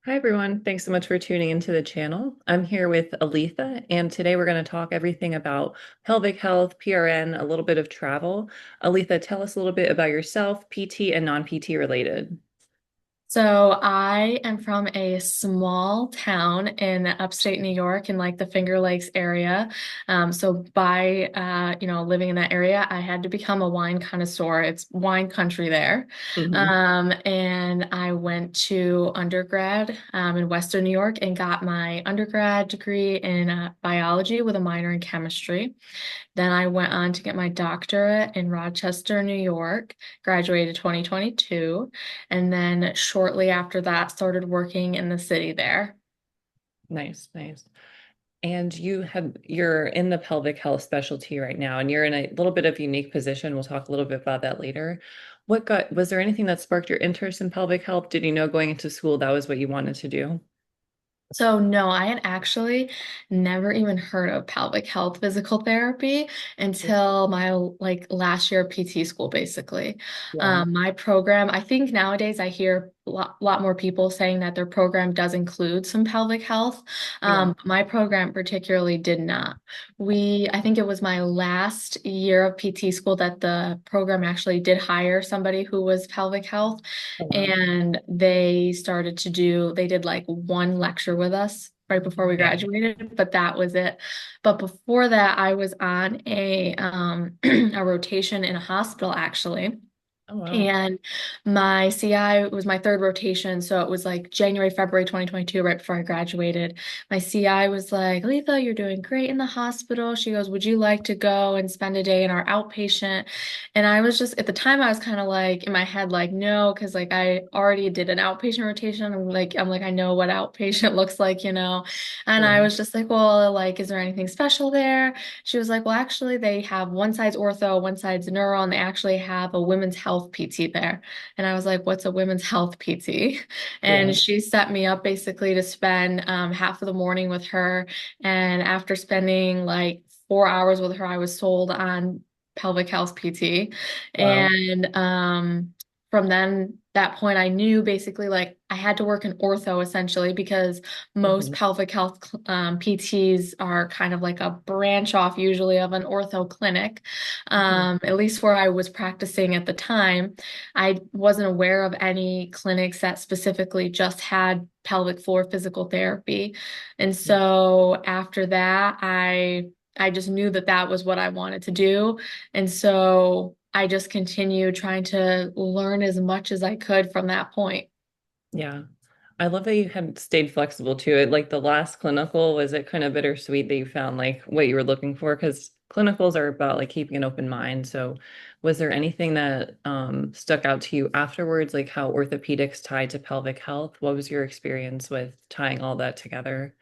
Hi, everyone. Thanks so much for tuning into the channel. I'm here with Aletha, and today we're going to talk everything about pelvic health, PRN, a little bit of travel. Aletha, tell us a little bit about yourself, PT and non-PT related. So I am from a small town in upstate New York in like the Finger Lakes area. So by living in that area, I had to become a wine connoisseur. It's wine country there. Hmm. And I went to undergrad in Western New York and got my undergrad degree in biology with a minor in chemistry. Then I went on to get my doctorate in Rochester, New York, graduated 2022, and then shortly after that started working in the city there. Nice, nice. And you're in the pelvic health specialty right now, and you're in a little bit of unique position. We'll talk a little bit about that later. Was there anything that sparked your interest in pelvic health? Did you know going into school that was what you wanted to do? So no, I had actually never even heard of pelvic health physical therapy until my like last year of PT school, basically. Yeah. My program, I think nowadays I hear a lot more people saying that their program does include some pelvic health. Yeah. My program particularly did not. I think it was my last year of PT school that the program actually did hire somebody who was pelvic health. Oh, wow. And they did like one lecture with us right before we Yeah. graduated, but that was it. But before that, I was on a a rotation in a hospital actually. Oh, wow. And my CI was my third rotation. So it was like January, February 2022, right before I graduated. My CI was like, Aletha, you're doing great in the hospital. She goes, would you like to go and spend a day in our outpatient? And I was just, at the time, I was kind of like in my head, like, no, because like I already did an outpatient rotation. I know what outpatient looks like. And I Yeah. was just like, well, like, is there anything special there? She was like, well, actually, they have one side's ortho, one side's neuro, and they actually have a women's health PT there. And I was like, what's a women's health PT? Yeah. And she set me up basically to spend half of the morning with her. And after spending like 4 hours with her, I was sold on pelvic health PT. Wow. And from then, that point, I knew basically like I had to work in ortho essentially because most Mhm. pelvic health PTs are kind of like a branch off usually of an ortho clinic. Mhm. At least where I was practicing at the time, I wasn't aware of any clinics that specifically just had pelvic floor physical therapy. And so after that, I just knew that that was what I wanted to do. And so I just continued trying to learn as much as I could from that point. Yeah. I love that you had stayed flexible to it. Like the last clinical, was it kind of bittersweet that you found like what you were looking for? Because clinicals are about like keeping an open mind. So was there anything that stuck out to you afterwards, like how orthopedics tied to pelvic health? What was your experience with tying all that together?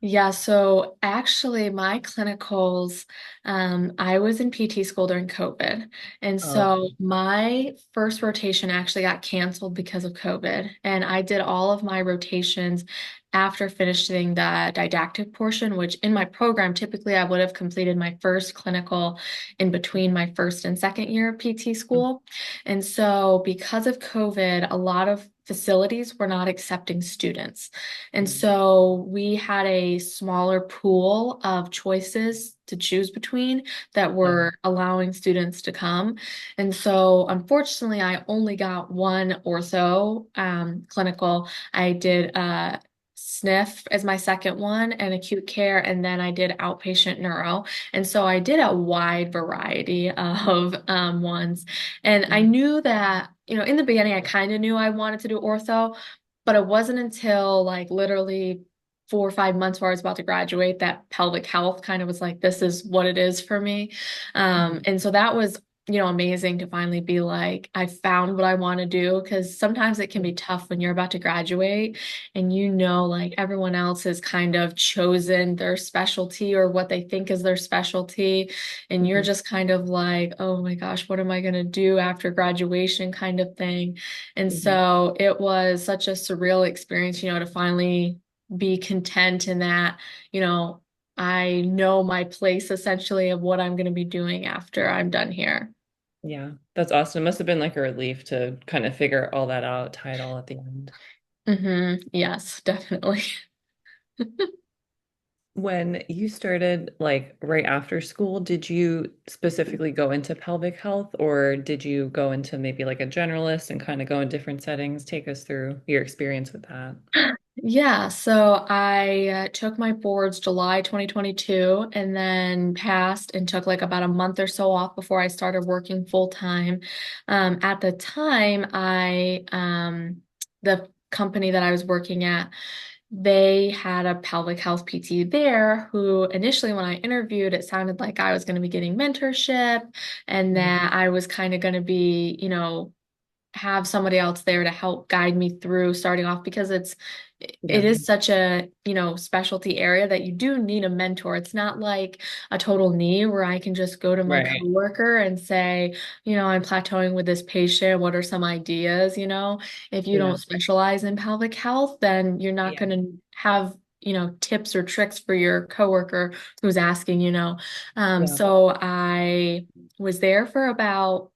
Yeah, so actually, my clinicals, I was in PT school during COVID. And Oh, so my first rotation actually got canceled because of COVID. And I did all of my rotations after finishing the didactic portion, which in my program, typically I would have completed my first clinical in between my first and second year of PT school. And so because of COVID, a lot of facilities were not accepting students. And so we had a smaller pool of choices to choose between that oh, were allowing students to come. And so unfortunately, I only got one ortho clinical. I did SNF as my second one and acute care, and then I did outpatient neuro. And so I did a wide variety of ones. And I mhm. knew that, in the beginning, I kind of knew I wanted to do ortho, but it wasn't until like literally 4 or 5 months where I was about to graduate that pelvic health kind of was like, this is what it is for me. And so that was, amazing to finally be like, I found what I want to do. Because sometimes it can be tough when you're about to graduate and like everyone else has kind of chosen their specialty or what they think is their specialty. And you're Mhm. just kind of like, oh my gosh, what am I going to do after graduation kind of thing. And Mhm. so it was such a surreal experience, to finally be content in that, you know, I know my place essentially of what I'm going to be doing after I'm done here. Yeah, that's awesome. It must have been like a relief to kind of figure all that out, tie it all at the end. Yes, definitely. When you started, like right after school, did you specifically go into pelvic health or did you go into maybe like a generalist and kind of go in different settings? Take us through your experience with that. Yeah, so I took my boards July 2022 and then passed and took like about a month or so off before I started working full time. At the time, the company that I was working at, they had a pelvic health PT there who initially, when I interviewed, it sounded like I was going to be getting mentorship and Mhm. that I was kind of going to be, have somebody else there to help guide me through starting off because it Yeah. is such a, specialty area that you do need a mentor. It's not like a total knee where I can just go to my Right. coworker and say, I'm plateauing with this patient. What are some ideas? If you Yeah. don't specialize in pelvic health, then you're not Yeah. going to have tips or tricks for your coworker who's asking. Yeah. So I was there for about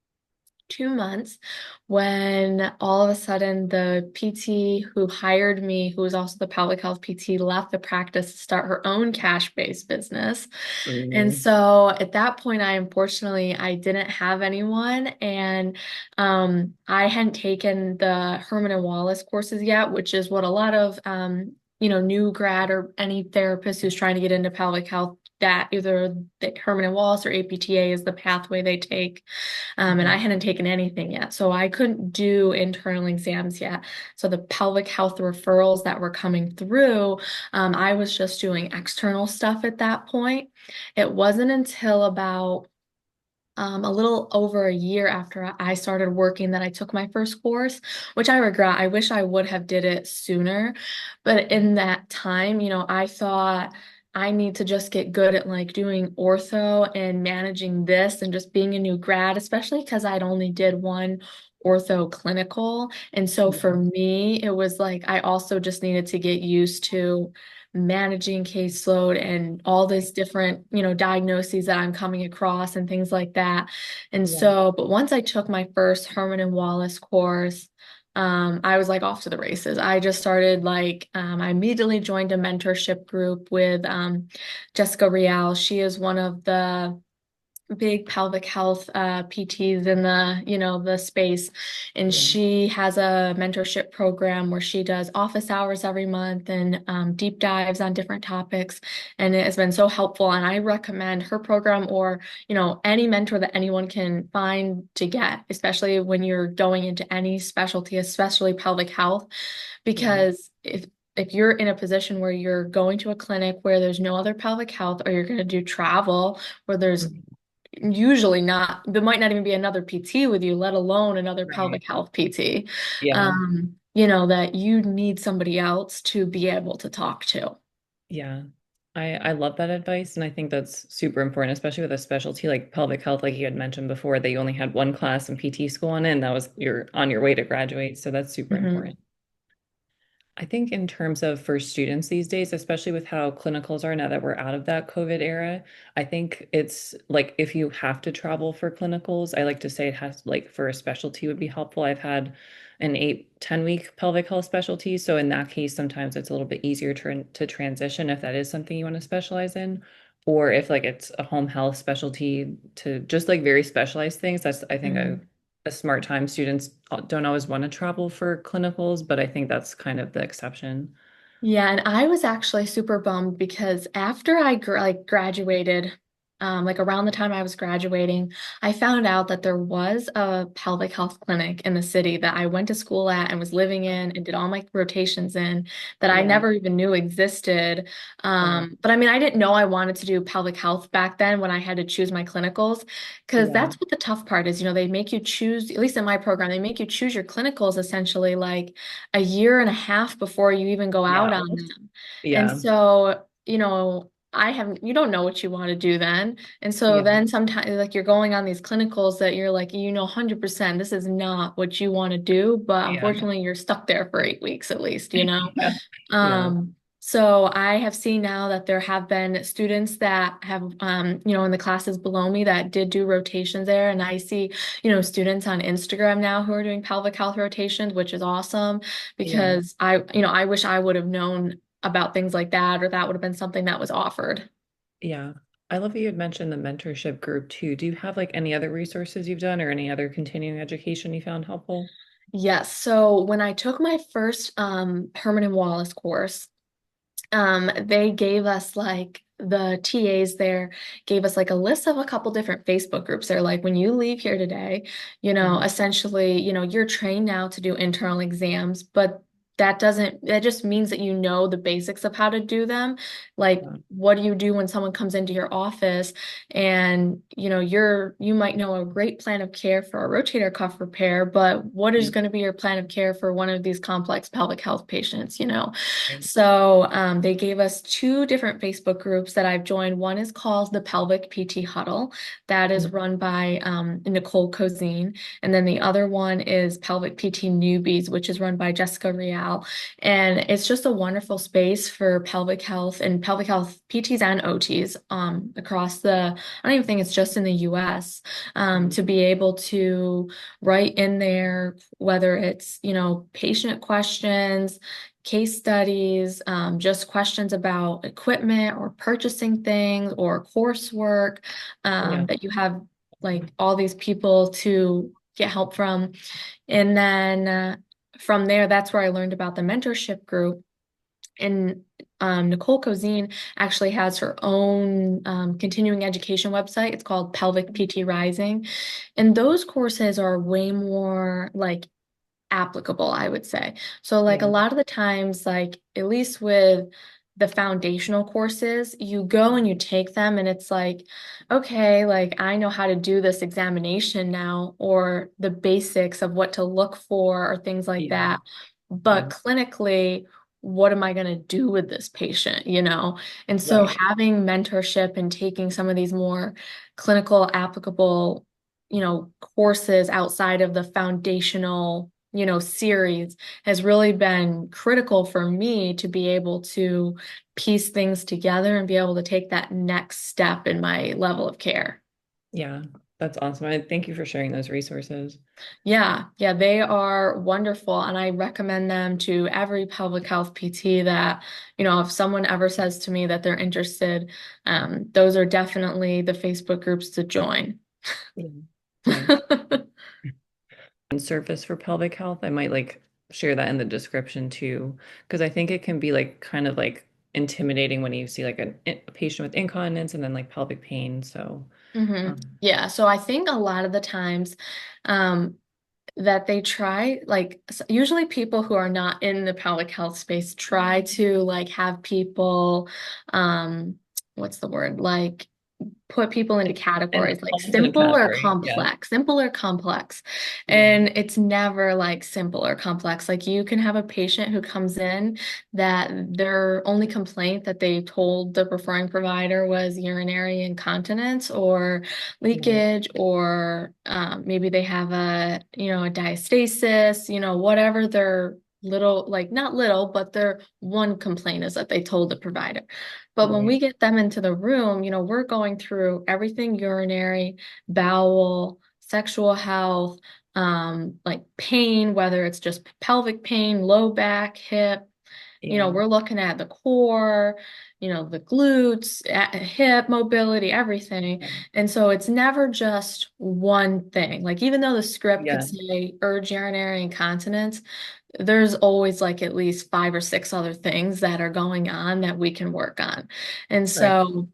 2 months when all of a sudden the PT who hired me, who was also the pelvic health PT, left the practice to start her own cash-based business. And Mm. so at that point, I didn't have anyone, and I hadn't taken the Herman and Wallace courses yet, which is what a lot of new grad or any therapist who's trying to get into pelvic health, that either the Herman and Wallace or APTA is the pathway they take. And I Mhm. hadn't taken anything yet. So I couldn't do internal exams yet. So the pelvic health referrals that were coming through, I was just doing external stuff at that point. It wasn't until about a little over a year after I started working that I took my first course, which I regret. I wish I would have did it sooner. But in that time, I thought I need to just get good at like doing ortho and managing this and just being a new grad, especially because I'd only did one ortho clinical. And so for Yeah. me, it was like I also just needed to get used to managing caseload and all Right. these different, diagnoses that I'm coming across and things like that. And Yeah. so, but once I took my first Herman and Wallace course, I was like off to the races. I just started I immediately joined a mentorship group with Jessica Rial. She is one of the big pelvic health PTs in the space, and Yeah. she has a mentorship program where she does office hours every month and deep dives on different topics, and it has been so helpful, and I recommend her program or any mentor that anyone can find to get, especially when you're going into any specialty, especially pelvic health, Yeah. because if you're in a position where you're going to a clinic where there's no other pelvic health, or you're going to do travel where there's Mhm. usually not, there might not even be another PT with you, let alone another Right. pelvic health PT. Yeah. That you need somebody else to be able to talk to. Yeah. I love that advice, and I think that's super important, especially with a specialty like pelvic health, like you had mentioned before, that you only had one class in PT school on it, and that was you're on your way to graduate. So that's super Mhm. important. I think in terms of for students these days, especially with how clinicals are now that we're out of that COVID era, I think it's like if you have to travel for clinicals, I like to say it has like for a specialty would be helpful. I've had an 8-10 week pelvic health specialty. So in that case, sometimes it's a little bit easier to transition if that is something you want to specialize in. Or if like it's a home health specialty to just like very specialized things, that's I think Mhm. a smart time. Students don't always want to travel for clinicals, but I think that's kind of the exception. Yeah, and I was actually super bummed because after I graduated, like around the time I was graduating, I found out that there was a pelvic health clinic in the city that I went to school at and was living in and did all my rotations in that I Yeah. never even knew existed. Wow. But I mean, I didn't know I wanted to do pelvic health back then when I had to choose my clinicals, because Yeah. that's what the tough part is. They make you choose, at least in my program, they make you choose your clinicals essentially like a year and a half before you even go Yeah. out on Almost. them. And Yeah. so, you don't know what you want to do then. And so Yeah. then sometimes like you're going on these clinicals that you're like, 100% this is not what you want to do, but Yeah. unfortunately you're stuck there for 8 weeks at least. Yeah. Yeah. Um, So I have seen now that there have been students that have, in the classes below me that did do rotations there. And I see, students on Instagram now who are doing pelvic health rotations, which is awesome Yeah. because I wish I would have known about things like that, or that would have been something that was offered. Yeah. I love that you had mentioned the mentorship group too. Do you have like any other resources you've done or any other continuing education you found helpful? Yes. So when I took my first Herman and Wallace course, they gave us like the TAs there gave us like a list of a couple different Facebook groups. They're like, when you leave here today, Mhm. essentially, you're trained now to do internal exams, but that just means that you know the basics of how to do them. Like, Yeah. what do you do when someone comes into your office and, you might know a great plan of care for a rotator cuff repair, but what is Yeah. going to be your plan of care for one of these complex pelvic health patients? Right. So they gave us two different Facebook groups that I've joined. One is called the Pelvic PT Huddle, that is Mhm. run by Nicole Cozine. And then the other one is Pelvic PT Newbies, which is run by Jessica Real. And it's just a wonderful space for pelvic health and pelvic health PTs and OTs across I don't even think it's just in the US, Mhm. to be able to write in there, whether it's, patient questions, case studies, just questions about equipment or purchasing things or coursework, Yeah. that you have like all these people to get help from. And then from there, that's where I learned about the mentorship group. And Nicole Cozine actually has her own continuing education website. It's called Pelvic PT Rising. And those courses are way more like applicable, I would say. So like a Yeah. lot of the times, like at least with the foundational courses, you go and you take them and it's like, okay, like I know how to do this examination now, or the basics of what to look for or things like Yeah. that. But Yeah. clinically, what am I going to do with this patient? And so Right. having mentorship and taking some of these more clinical applicable, courses outside of the foundational series has really been critical for me to be able to piece things together and be able to take that next step in my level of care. Yeah. That's awesome. I thank you for sharing those resources. Yeah, yeah, they are wonderful. And I recommend them to every public health PT that, if someone ever says to me that they're interested, those are definitely the Facebook groups to join. Yeah. Yeah. And surface for pelvic health. I might like share that in the description too, because I think it can be like kind of like intimidating when you see like a patient with incontinence and then like pelvic pain. So, Yeah, so I think a lot of the times, um, that they try like usually people who are not in the pelvic health space try to like have people what's the word, like put people into and categories like almost in a category. Yeah. simple or complex. Yeah. And it's never like simple or complex. Like you can have a patient who comes in that their only complaint that they told the referring provider was urinary incontinence or Yeah. leakage, or maybe they have a diastasis, whatever their little, like not little, but their one complaint is that they told the provider. But when Right. we get them into the room, we're going through everything urinary, bowel, sexual health, like pain, whether it's just pelvic pain, low back, hip. Yeah. We're looking at the core, the glutes, hip mobility, everything. Yeah. And so it's never just one thing. Like even though the script could Yeah. say urge urinary incontinence, there's always like at least five or six other things that are going on that we can work on. And Right. so,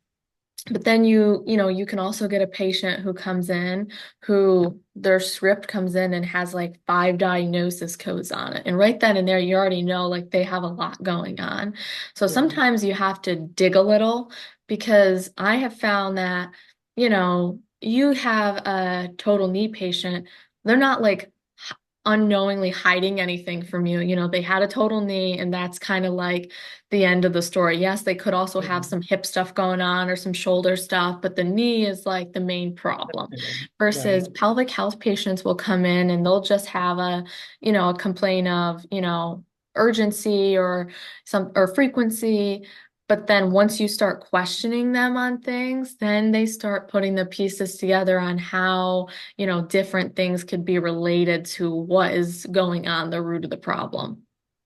but then you can also get a patient who comes in who their script comes in and has like five diagnosis codes on it. And right then and there, you already know like they have a lot going on. So Yeah. sometimes you have to dig a little because I have found that, you have a total knee patient, they're not like unknowingly hiding anything from you. They had a total knee, and that's kind of like the end of the story. Yes, they could also Yeah. have some hip stuff going on or some shoulder stuff, but the knee is like the main problem. Right. Versus pelvic health patients will come in and they'll just have a complaint of, urgency or some or frequency. But then once you start questioning them on things, then they start putting the pieces together on how, different things could be related to what is going on, the root of the problem.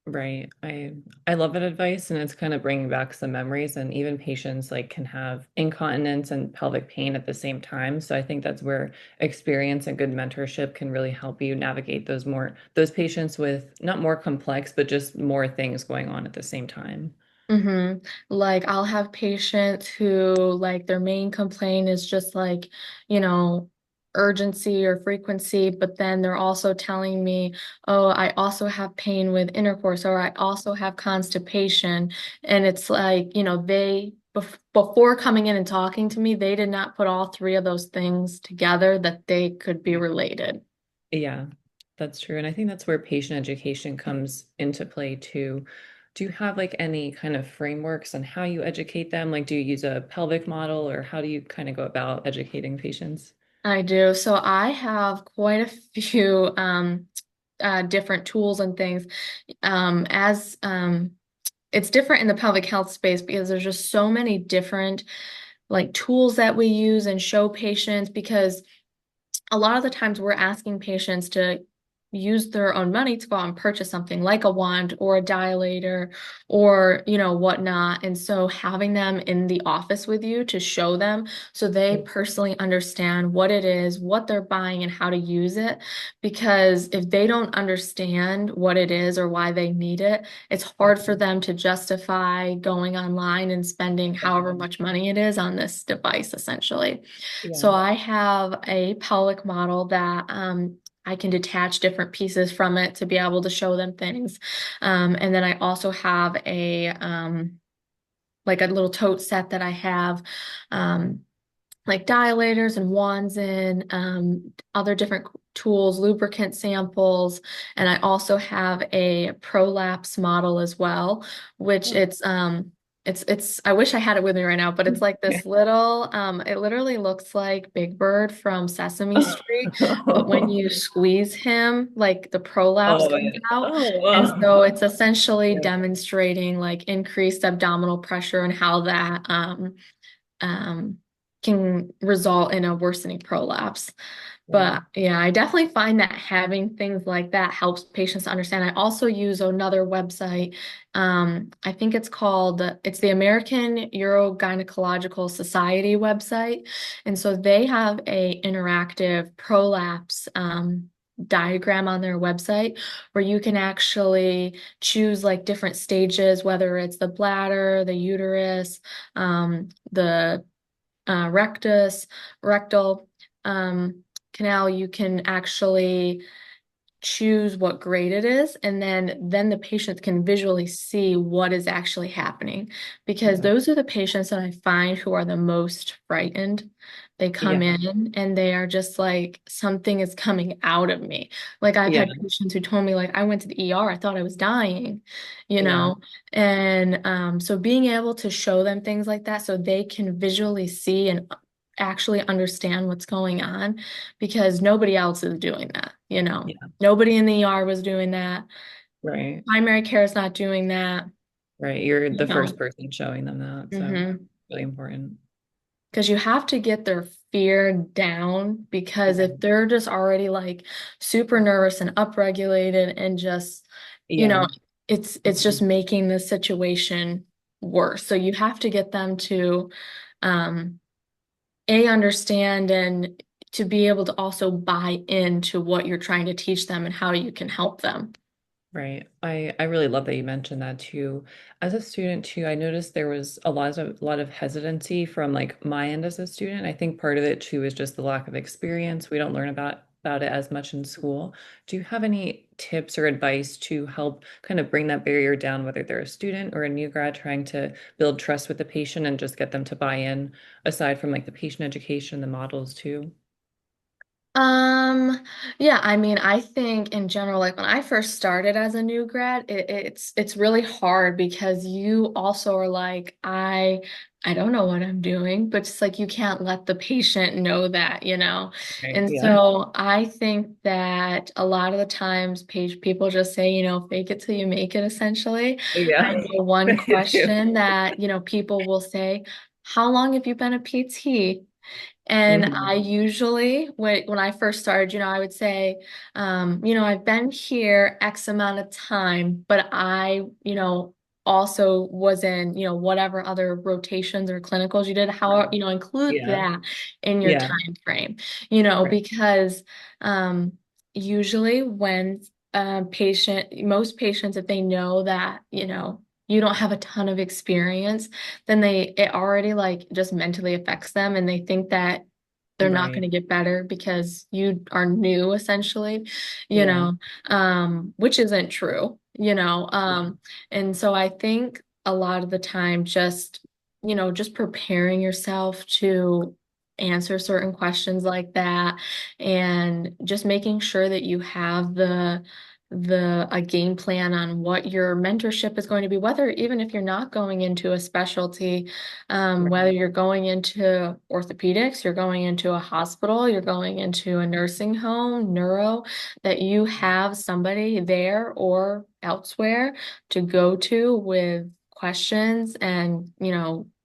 Right. I love that advice, and it's kind of bringing back some memories, and even patients like can have incontinence and pelvic pain at the same time. So I think that's where experience and good mentorship can really help you navigate those patients with not more complex, but just more things going on at the same time. Like I'll have patients who like their main complaint is just like, you know, urgency or frequency, but then they're also telling me, oh, I also have pain with intercourse or I also have constipation. And it's like, before coming in and talking to me, they did not put all three of those things together that they could be related. Yeah, that's true. And I think that's where patient education comes into play too. Do you have like any kind of frameworks on how you educate them? Like, do you use a pelvic model or how do you kind of go about educating patients? I do. So I have quite a few different tools and things. As It's different in the pelvic health space because there's just so many different like tools that we use and show patients because a lot of the times we're asking patients to use their own money to go out and purchase something like a wand or a dilator or whatnot, and so having them in the office with you to show them so they personally understand what it is, what they're buying, and how to use it, because if they don't understand what it is or why they need it, it's hard for them to justify going online and spending however much money it is on this device essentially. Yeah. So I have a pelvic model that I can detach different pieces from it to be able to show them things. And then I also have a like a little tote set that I have um, like dilators and wands in, other different tools, lubricant samples, and I also have a prolapse model as well, which Oh. it's I wish I had it with me right now, but it's like this little it literally looks like Big Bird from Sesame Street, but when Oh, you squeeze him, like the prolapse oh, comes yeah. out. Oh, And wow. so it's essentially Yeah. demonstrating like increased abdominal pressure and how that um, can result in a worsening prolapse. Yeah. But yeah, I definitely find that having things like that helps patients understand. I also use another website. I think it's the American Urogynecological Society website. And so they have a interactive prolapse diagram on their website where you can actually choose like different stages, whether it's the bladder, the uterus, the rectus, rectal canal. You can actually choose what grade it is, and then the patient can visually see what is actually happening, because Yeah. those are the patients that I find who are the most frightened. They come Yeah. in and they are just like, something is coming out of me. Like I've Yeah. had patients who told me like I went to the ER, I thought I was dying, you Yeah. know. And so being able to show them things like that so they can visually see and actually understand what's going on, because nobody else is doing that. Yeah. Nobody in the ER was doing that. Right. Primary care is not doing that, Right. You're you the first know. person showing them that. So Mm-hmm. really important. Because you have to get their fear down, because Yeah. if they're just already like super nervous and upregulated and just, you know, Yeah. it's just making the situation worse. So you have to get them to um understand and to be able to also buy into what you're trying to teach them and how you can help them. Right. I really love that you mentioned that too. As a student too, I noticed there was a lot of hesitancy from like my end as a student. I think part of it too is just the lack of experience. We don't learn about it as much in school. Do you have any tips or advice to help kind of bring that barrier down, whether they're a student or a new grad trying to build trust with the patient and just get them to buy in, aside from like the patient education, the models too? Um, yeah, I mean, I think in general, like when I first started as a new grad, it's really hard because you also are like, I don't know what I'm doing, but it's like you can't let the patient know that, you know? Right. And Yeah. so I think that a lot of the times page people just say, fake it till you make it, essentially. I Yeah. know one I do. question that, people will say, how long have you been a PT? And I Hmm. usually, when I first started, I would say, I've been here X amount of time, but I, also was in, whatever other rotations or clinicals you did, how, include Yeah. that in your Yeah. time frame, Right. because um, usually when most patients, if they know that, you don't have a ton of experience, then it already like just mentally affects them and they think that they're not going Right. to get better because you are new essentially, Yeah. which isn't true, and so I think a lot of the time just preparing yourself to answer certain questions like that and just making sure that you have a game plan on what your mentorship is going to be, whether even if you're not going into a specialty, whether Right. you're going into orthopedics, you're going into a hospital, you're going into a nursing home, neuro, that you have somebody there or elsewhere to go to with questions and,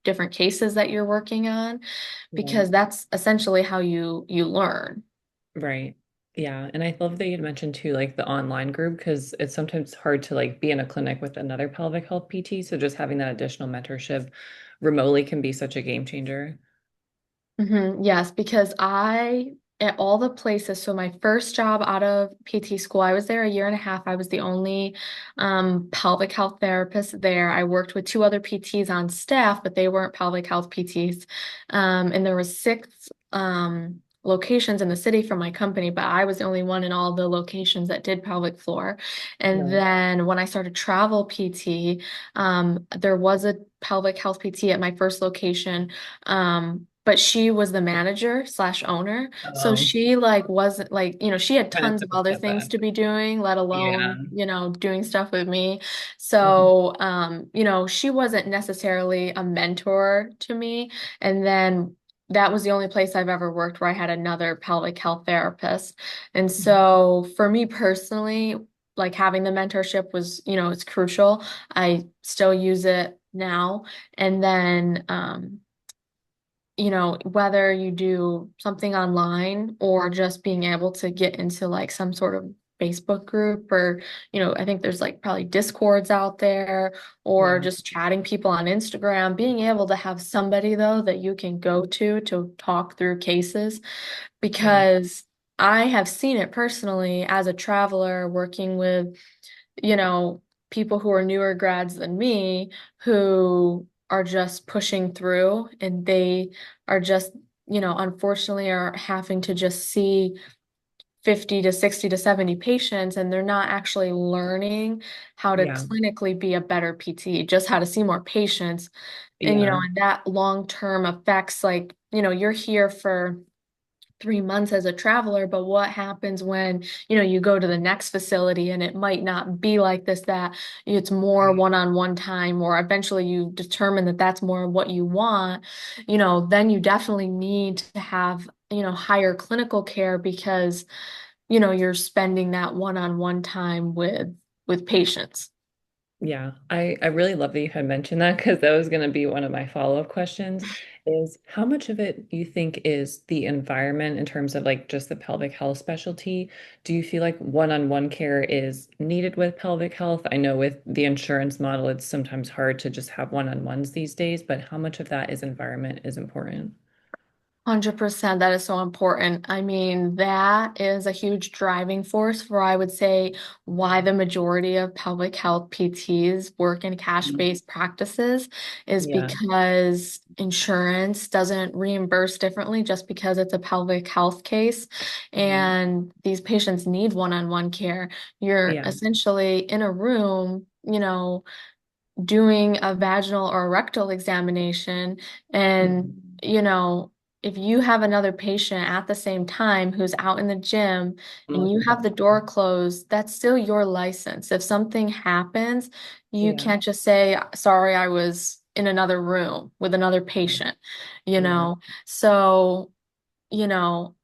different cases that you're working on, Right. because that's essentially how you learn. Right. Yeah. And I love that you mentioned too, like the online group, because it's sometimes hard to like be in a clinic with another pelvic health PT. So just having that additional mentorship remotely can be such a game changer. Yes, because at all the places, so my first job out of PT school, I was there a year and a half. I was the only pelvic health therapist there. I worked with two other PTs on staff, but they weren't pelvic health PTs. And there were six locations in the city from my company, but I was the only one in all the locations that did pelvic floor. And Right. then when I started travel PT, there was a pelvic health PT at my first location. But she was the manager slash owner. So Um, she like wasn't like, she had Kind of tons of took a other step things back. to be doing, let Yeah. alone, doing stuff with me. Mhm. So, she wasn't necessarily a mentor to me. And then that was the only place I've ever worked where I had another pelvic health therapist. And so for me personally, like having the mentorship was, it's crucial. I still use it now. And then, whether you do something online or just being able to get into like some sort of Facebook group or, I think there's like probably Discords out there or Yeah. just chatting people on Instagram, being able to have somebody though that you can go to talk through cases, Right. because I have seen it personally as a traveler working with, you know, people who are newer grads than me who are just pushing through and they are just, unfortunately are having to just see 50 to 60 to 70 patients and they're not actually learning how to Yeah. clinically be a better PT, just how to see more patients. And, Yeah. and that long-term effects, like, you're here for 3 months as a traveler, but what happens when, you go to the next facility and it might not be like this, that it's more Right. one-on-one time, or eventually you determine that that's more what you want, then you definitely need to have, higher clinical care because, you're spending that one-on-one time with patients. Yeah, I really love that you had mentioned that because that was going to be one of my follow-up questions is how much of it you think is the environment in terms of like just the pelvic health specialty? Do you feel like one-on-one care is needed with pelvic health? I know with the insurance model, it's sometimes hard to just have one-on-ones these days, but how much of that is environment is important? 100%. That is so important. I mean, that is a huge driving force for, I would say, why the majority of pelvic health PTs work in Mhm. cash-based practices is Yeah. because insurance doesn't reimburse differently just because it's a pelvic health case. Right. And these patients need one-on-one care. You're Yeah. essentially in a room, doing a vaginal or rectal examination and, Mhm. you know, if you have another patient at the same time who's out in the gym and you have Mhm. the door closed, that's still your license. If something happens, you Yeah. can't just say, sorry, I was in another room with another patient, you Yeah. know? So, you know,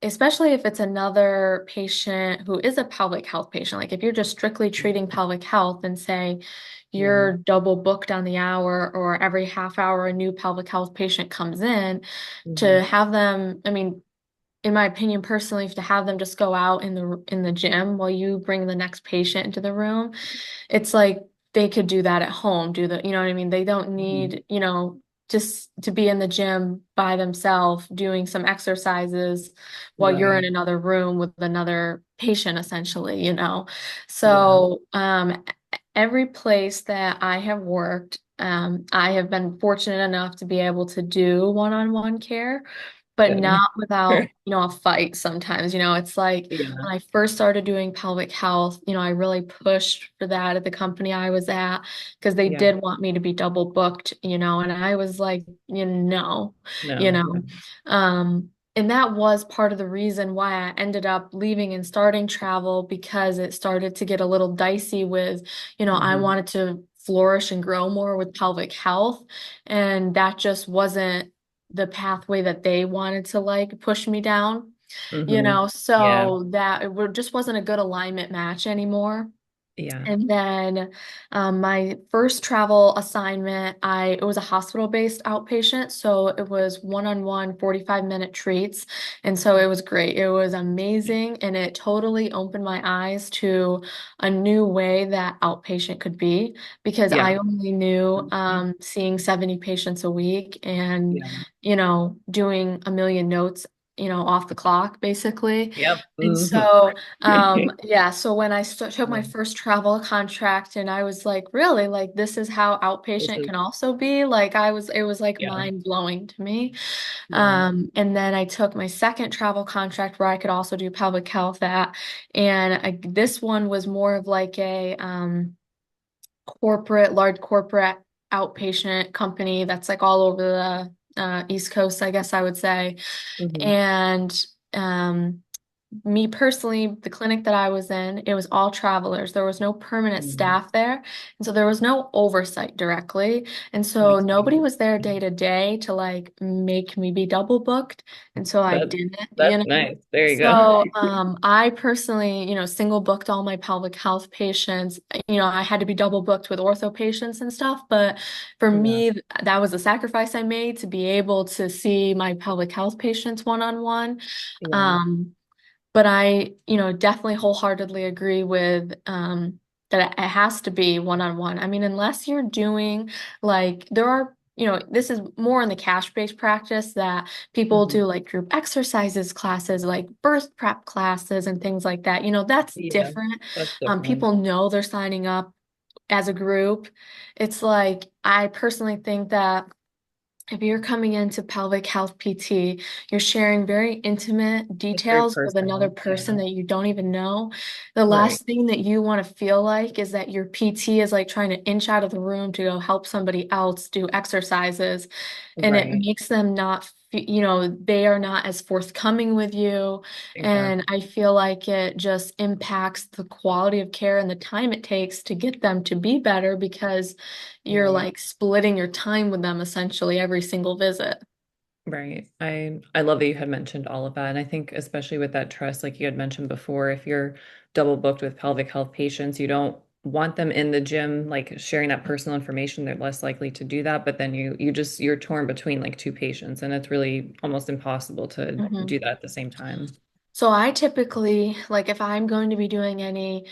especially if it's another patient who is a pelvic health patient, like if you're just strictly treating pelvic health and say Yeah. you're double booked on the hour or every half hour a new pelvic health patient comes in, to Hmm. have them, I mean, in my opinion, personally, to have them just go out in the gym while you bring the next patient into the room, it's like they could do that at home, you know what I mean? They don't Hmm. need, just to be in the gym by themselves doing some exercises while you're in Right. another room with another patient, essentially, you know? Yeah. So, every place that I have worked, I have been fortunate enough to be able to do one-on-one care, but Good. not without, a fight sometimes. It's like Yeah. when I first started doing pelvic health, I really pushed for that at the company I was at because they Yeah. did want me to be double booked, and I was like, no, you No. know. And that was part of the reason why I ended up leaving and starting travel because it started to get a little dicey with, I Hmm. wanted to flourish and grow more with pelvic health. And that just wasn't the pathway that they wanted to like push me down, Hmm. Yeah. so that just wasn't a good alignment match anymore. Yeah. And then my first travel assignment, it was a hospital-based outpatient, so it was one-on-one 45-minute treats. And so it was great. It was amazing, and it totally opened my eyes to a new way that outpatient could be because Yeah. I only knew seeing 70 patients a week and, Yeah. doing a million notes, off the clock, basically. Yep. And Hmm. so yeah, so when I took my first travel contract and I was like, really, like this is how This outpatient is, can also be? It was like yeah. mind blowing to me. Yeah. And then I took my second travel contract where I could also do pelvic health at, and this one was more of like a large corporate outpatient company that's like all over the East Coast, I guess I would say. Hmm. And um, me personally, the clinic that I was in, it was all travelers. There was no permanent Hmm. staff there. And so there was no oversight directly. And so Makes nobody sense. was there day to day to like make me be double booked. And so I That didn't, that's nice. There you go. So I personally, single booked all my pelvic health patients. I had to be double booked with ortho patients and stuff, but for Yeah. me, that was a sacrifice I made to be able to see my pelvic health patients one-on-one. Yeah. Um, but I, definitely wholeheartedly agree with that it has to be one-on-one. I mean, unless you're doing like there are, this is more in the cash-based practice that people Hmm. do like group exercises classes, like birth prep classes and things like that. That's Yeah. different. That's different. People know they're signing up as a group. It's like I personally think that if you're coming into pelvic health PT, you're sharing very intimate It's very details with another personal. person Yeah. that you don't even know. The Right. last thing that you want to feel like is that your PT is like trying to inch out of the room to go help somebody else do exercises. And it Right. makes them not, they are not as forthcoming with you. And Exactly. I feel like it just impacts the quality of care and the time it takes to get them to be better because you're Right. like splitting your time with them essentially every single visit. Right. I love that you had mentioned all of that. And I think especially with that trust, like you had mentioned before, if you're double booked with pelvic health patients, you don't want them in the gym, like sharing that personal information. They're less likely to do that. But then you're torn between like two patients, and it's really almost impossible to Mhm. do that at the same time. So I typically, like if I'm going to be doing any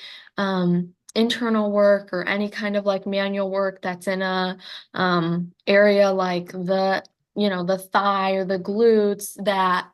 internal work or any kind of like manual work that's in a area like the thigh or the glutes that,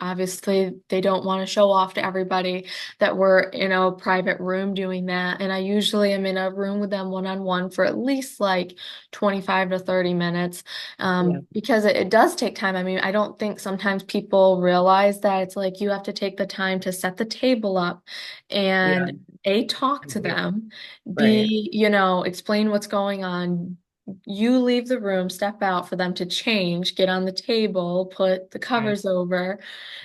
obviously they don't want to show off to everybody that we're in a private room doing that. And I usually am in a room with them one-on-one for at least like 25 to 30 minutes. Yeah. Because it does take time. I mean, I don't think sometimes people realize that it's like you have to take the time to set the table up Yeah. and A, talk to Yeah. them, Right. B, explain what's going on. you leave the room, step out for them to change, get on the table, put the Right. covers over,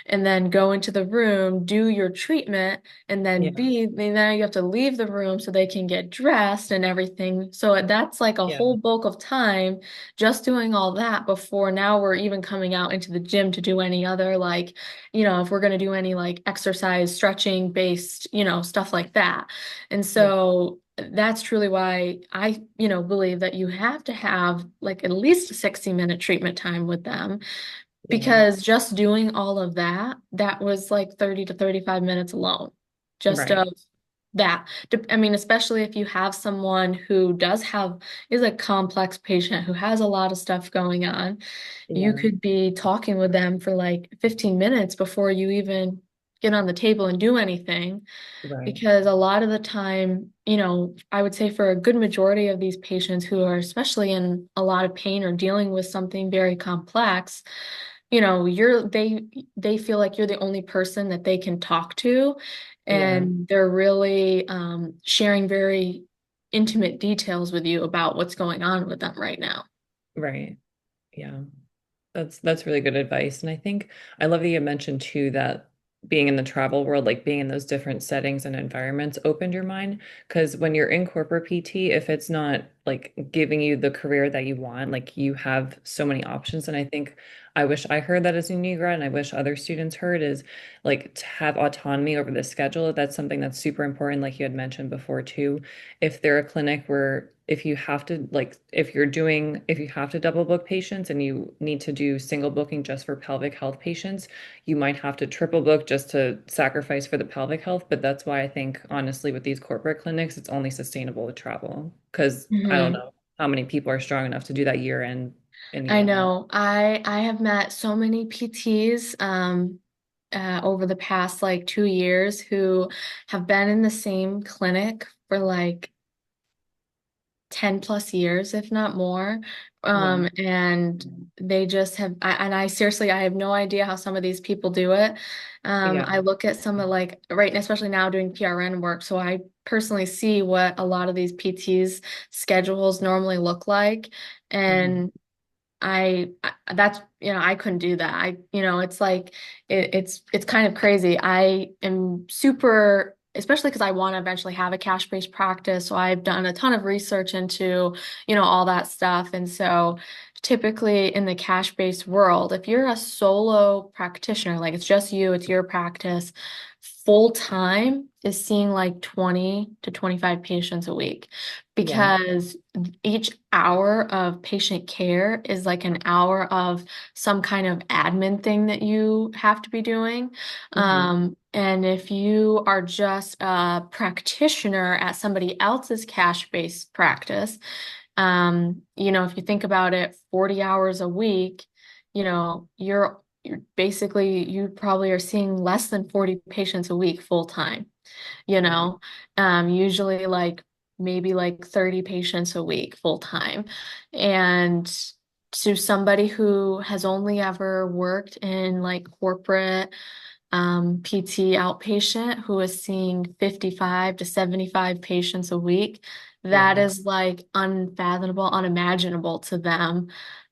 and then go into the room, do your treatment, and then Yeah. be, and then you have to leave the room so they can get dressed and everything. So that's like a Yeah. whole bulk of time just doing all that before now we're even coming out into the gym to do any other, like, if we're going to do any like exercise, stretching based, stuff like that. And Yeah. so that's truly why I, believe that you have to have like at least a 60-minute treatment time with them, Yeah. because just doing all of that, that was like 30 to 35 minutes alone. Just Right. of that. I mean, especially if you have someone who is a complex patient who has a lot of stuff going on, you Yeah. could be talking with them for like 15 minutes before you even get on the table and do anything. Right. Because a lot of the time, I would say for a good majority of these patients who are especially in a lot of pain or dealing with something very complex, they feel like you're the only person that they can talk to, Yeah. and they're really sharing very intimate details with you about what's going on with them right now. Right. Yeah. That's really good advice. And I think I love that you mentioned too that being in the travel world, like being in those different settings and environments opened your mind. Because when you're in corporate PT, if it's not like giving you the career that you want, like you have so many options. And I think I wish I heard that as a new grad, and I wish other students heard is like to have autonomy over the schedule. That's something that's super important, like you had mentioned before too. If they're a clinic where if you have to like if you have to double book patients and you need to do single booking just for pelvic health patients, you might have to triple book just to sacrifice for the pelvic health. But that's why I think honestly with these corporate clinics, it's only sustainable to travel because I don't Mhm. know how many people are strong enough to do that in, I year out. know. I have met so many PTs over the past like 2 years who have been in the same clinic for like 10 plus years, if not more. Wow. And they just have, and I seriously, I have no idea how some of these people do it. Yeah. I look at some of like, right, especially now doing PRN work. So I personally see what a lot of these PTs schedules normally look like. Mhm. And that's, I couldn't do that. It's like, it's kind of crazy. I am super, especially because I want to eventually have a cash-based practice. So I've done a ton of research into, all that stuff. And so typically in the cash-based world, if you're a solo practitioner, like it's just you, it's your practice, full time is seeing like 20 to 25 patients a week, Yeah. because each hour of patient care is like an hour of some kind of admin thing that you have to be doing. Hmm. And if you are just a practitioner at somebody else's cash-based practice, if you think about it, 40 hours a week, you're basically, you probably are seeing less than 40 patients a week full time, you Right. know, usually like maybe like 30 patients a week full time. And to somebody who has only ever worked in like corporate PT outpatient who is seeing 55 to 75 patients a week, that Yeah. is like unfathomable, unimaginable to them.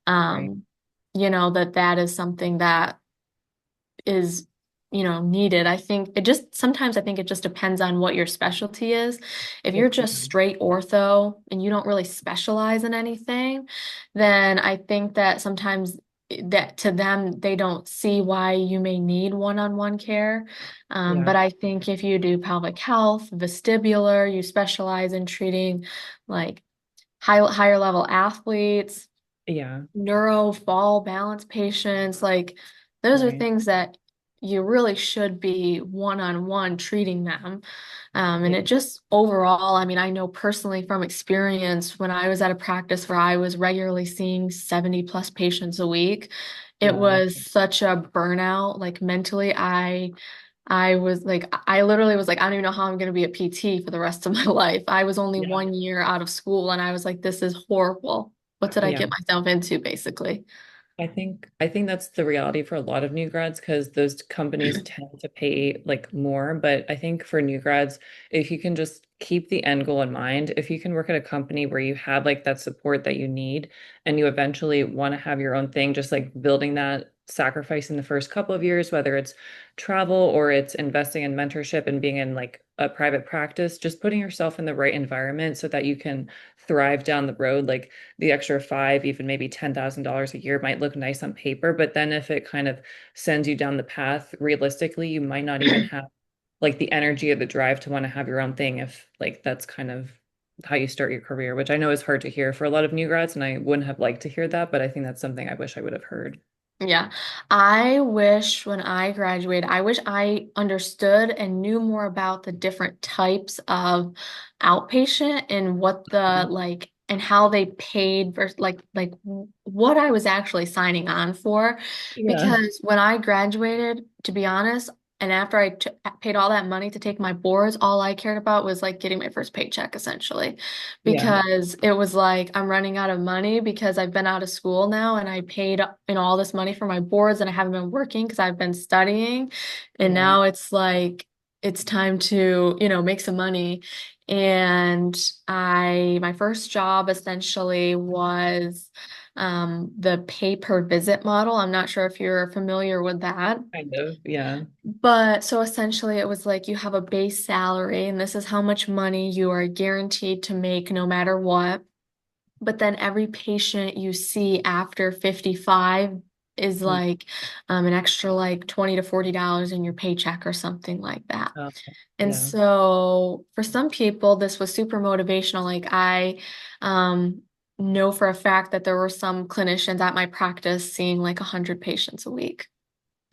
Right. Um, that is something that is, needed. I think sometimes I think it just depends on what your specialty is. If you're just Exactly. straight ortho and you don't really specialize in anything, then I think that sometimes that to them, they don't see why you may need one-on-one care. Yeah. But I think if you do pelvic health, vestibular, you specialize in treating like higher level athletes, Yeah. neuro fall balance patients, like those are Right. things that you really should be one-on-one treating them. And Yeah. it just overall, I mean, I know personally from experience when I was at a practice where I was regularly seeing 70 plus patients a week, it Wow. was such a burnout. Like mentally, I was like, I literally was like, I don't even know how I'm going to be a PT for the rest of my life. I was only Yeah. 1 year out of school and I was like, this is horrible. What did I Yeah. get myself into, basically? I think that's the reality for a lot of new grads because those companies tend to pay like more. But I think for new grads, if you can just keep the end goal in mind, if you can work at a company where you have like that support that you need and you eventually want to have your own thing, just like building that sacrifice in the first couple of years, whether it's travel or it's investing in mentorship and being in like a private practice, just putting yourself in the right environment so that you can thrive down the road. Like the extra five, even maybe $10,000 a year might look nice on paper, but then if it kind of sends you down the path, realistically, you might not even have like the energy or the drive to want to have your own thing if like that's kind of how you start your career, which I know is hard to hear for a lot of new grads, and I wouldn't have liked to hear that, but I think that's something I wish I would have heard. Yeah. I wish when I graduated, I wish I understood and knew more about the different types of outpatient and what the like and how they paid versus what I was actually signing on for. Yeah. Because when I graduated, to be honest, and after I paid all that money to take my boards, all I cared about was like getting my first paycheck essentially. Yeah. Because it was like I'm running out of money because I've been out of school now and I paid all this money for my boards and I haven't been working because I've been studying. And Right. now it's like it's time to, make some money. And my first job essentially was the pay per visit model. I'm not sure if you're familiar with that. Kind of. Yeah. But so essentially, it was like you have a base salary, and this is how much money you are guaranteed to make no matter what. But then every patient you see after 55 is Mm. like an extra like 20 to $40 in your paycheck or something like that. Oh, And yeah. so for some people, this was super motivational. Like I know for a fact that there were some clinicians at my practice seeing like 100 patients a week.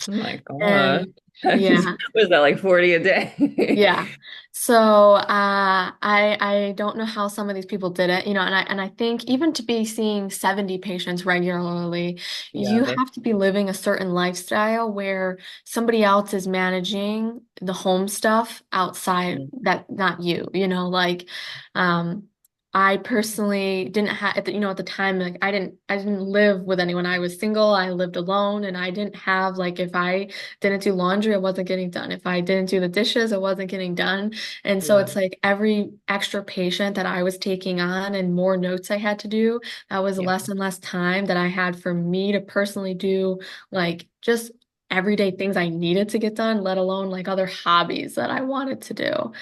Oh my God. And yeah. Was that like 40 a day? Yeah. So I don't know how some of these people did it, and I think even to be seeing 70 patients regularly, Yeah, you that's have to be living a certain lifestyle where somebody else is managing the home stuff outside mm, that not you, like um I personally didn't have at the time like I didn't live with anyone. I was single, I lived alone, and I didn't have like if I didn't do laundry, it wasn't getting done. If I didn't do the dishes, it wasn't getting done. And so yeah, it's like every extra patient that I was taking on and more notes I had to do, that was yeah, less and less time that I had for me to personally do like just everyday things I needed to get done, let alone like other hobbies that I wanted to do.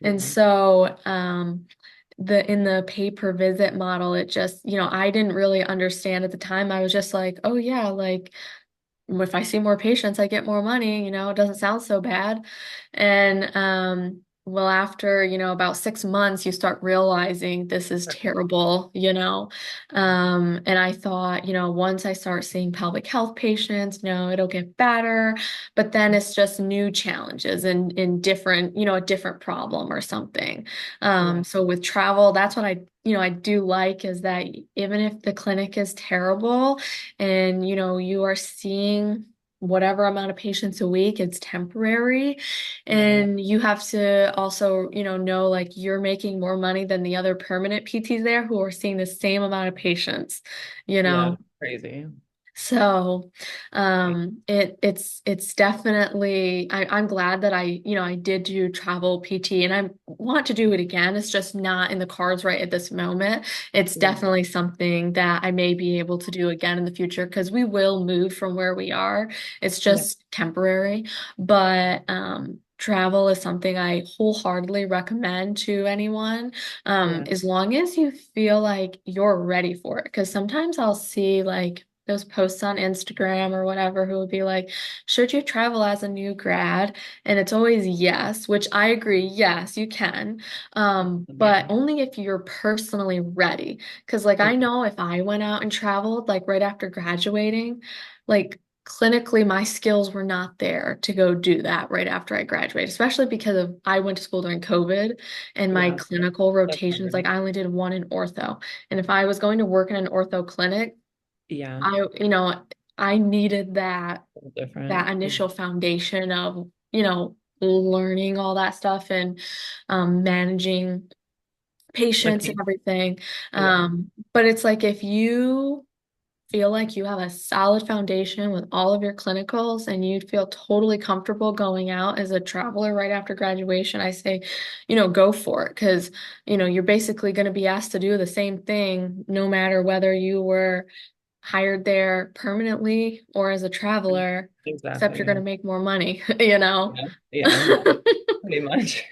And yeah, so, the in the pay per visit model, it just, I didn't really understand at the time. I was just like, oh yeah, like if I see more patients, I get more money, it doesn't sound so bad. And well, after, about 6 months, you start realizing this is terrible, And I thought, once I start seeing pelvic health patients, no, it'll get better. But then it's just new challenges and in different, a different problem or something. yeah, So with travel, that's what I do like is that even if the clinic is terrible, and you are seeing whatever amount of patients a week, it's temporary, right. and you have to also know like you're making more money than the other permanent PTs there who are seeing the same amount of patients you Yeah, know that's crazy. so it's definitely I'm glad that I did do travel PT and I want to do it again. It's just not in the cards right at this moment. It's Yeah, definitely something that I may be able to do again in the future because we will move from where we are. It's yeah, just temporary, but travel is something I wholeheartedly recommend to anyone, yeah, as long as you feel like you're ready for it. Because sometimes I'll see like those posts on Instagram or whatever who would be like, should you travel as a new grad? And it's always yes, which I agree, yes, you can. But yeah. only if you're personally ready. Because like I Okay. know if I went out and traveled like right after graduating, like clinically my skills were not there to go do that right after I graduated, especially because of I went to school during COVID and my Yeah, clinical that's not rotations, like great. I only did one in ortho. And if I was going to work in an ortho clinic, Yeah, I needed that different. Yeah. initial foundation of, learning all that stuff and managing Like, patients and everything. yeah, But it's like if you feel like you have a solid foundation with all of your clinicals and you feel totally comfortable going out as a traveler right after graduation, I say, go for it because, you're basically going to be asked to do the same thing no matter whether you were hired there permanently or as a traveler, except Exactly. you're going Yeah. to make more money, you know? Yeah. Yeah. Pretty much.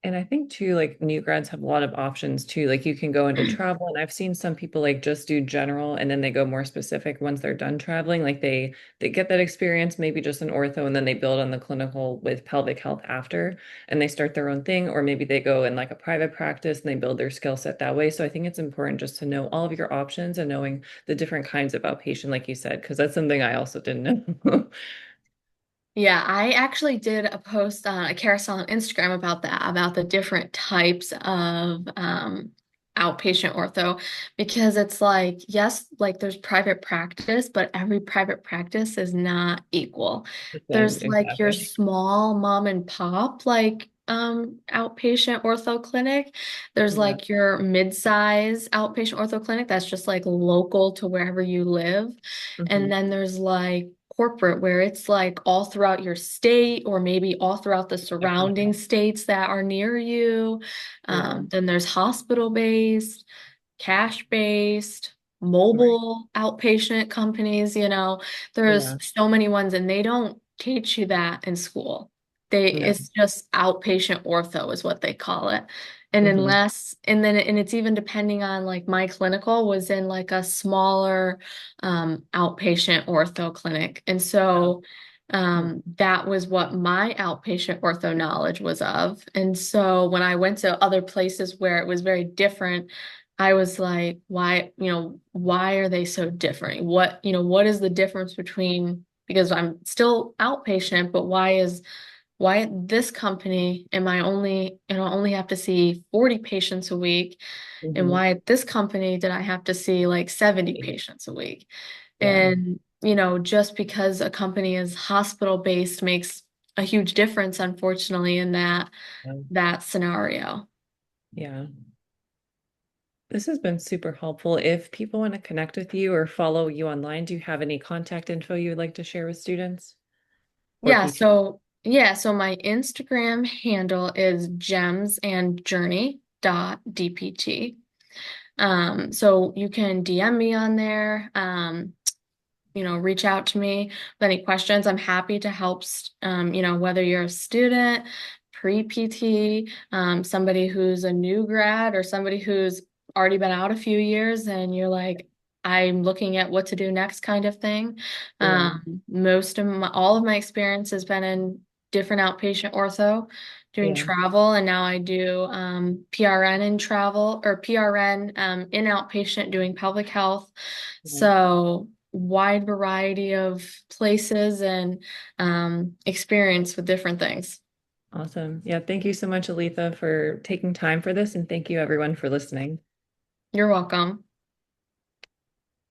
And I think too, like new grads have a lot of options too. Like you can go into travel, and I've seen some people like just do general and then they go more specific once they're done traveling. Like they get that experience, maybe just an ortho, and then they build on the clinical with pelvic health after, and they start their own thing, or maybe they go in like a private practice and they build their skill set that way. So I think it's important just to know all of your options and knowing the different kinds of outpatient, like you said, because that's something I also didn't know. Yeah, I actually did a post on a carousel on Instagram about that, about the different types of outpatient ortho, because it's like, yes, like there's private practice, but every private practice is not equal. The same, There's like your exactly. small mom and pop, like outpatient ortho clinic. There's Yeah. like your mid-size outpatient ortho clinic that's just like local to wherever you live. And Hmm. then there's like corporate where it's like all throughout your state or maybe all throughout the surrounding Definitely. states that are near you. Yeah. Then there's hospital-based, cash-based, Right. mobile outpatient companies, there's Yeah. so many ones and they don't teach you that in school. No. It's just outpatient ortho is what they call it. And Hmm. and it's even depending on like my clinical was in like a smaller outpatient ortho clinic. And so that was what my outpatient ortho knowledge was of. And so when I went to other places where it was very different, I was like, why are they so different? What is the difference between, because I'm still outpatient, but why at this company am I only have to see 40 patients a week? And Hmm. why at this company did I have to see like 70 patients a week? Yeah. And, just because a company is hospital based makes a huge difference, unfortunately, in Yeah. that scenario. Yeah. This has been super helpful. If people want to connect with you or follow you online, do you have any contact info you would like to share with students or PT? So my Instagram handle is gemsandjourney.dpt. So you can DM me on there. Reach out to me with any questions. I'm happy to help, whether you're a student, pre-PT, somebody who's a new grad, or somebody who's already been out a few years and you're like, I'm looking at what to do next kind of thing. Yeah. All of my experience has been in different outpatient ortho, doing Yeah. travel, and now I do PRN in travel or PRN in outpatient doing pelvic health. Yeah. So wide variety of places and experience with different things. Awesome. Yeah. Thank you so much, Aletha, for taking time for this. And thank you, everyone, for listening. You're welcome.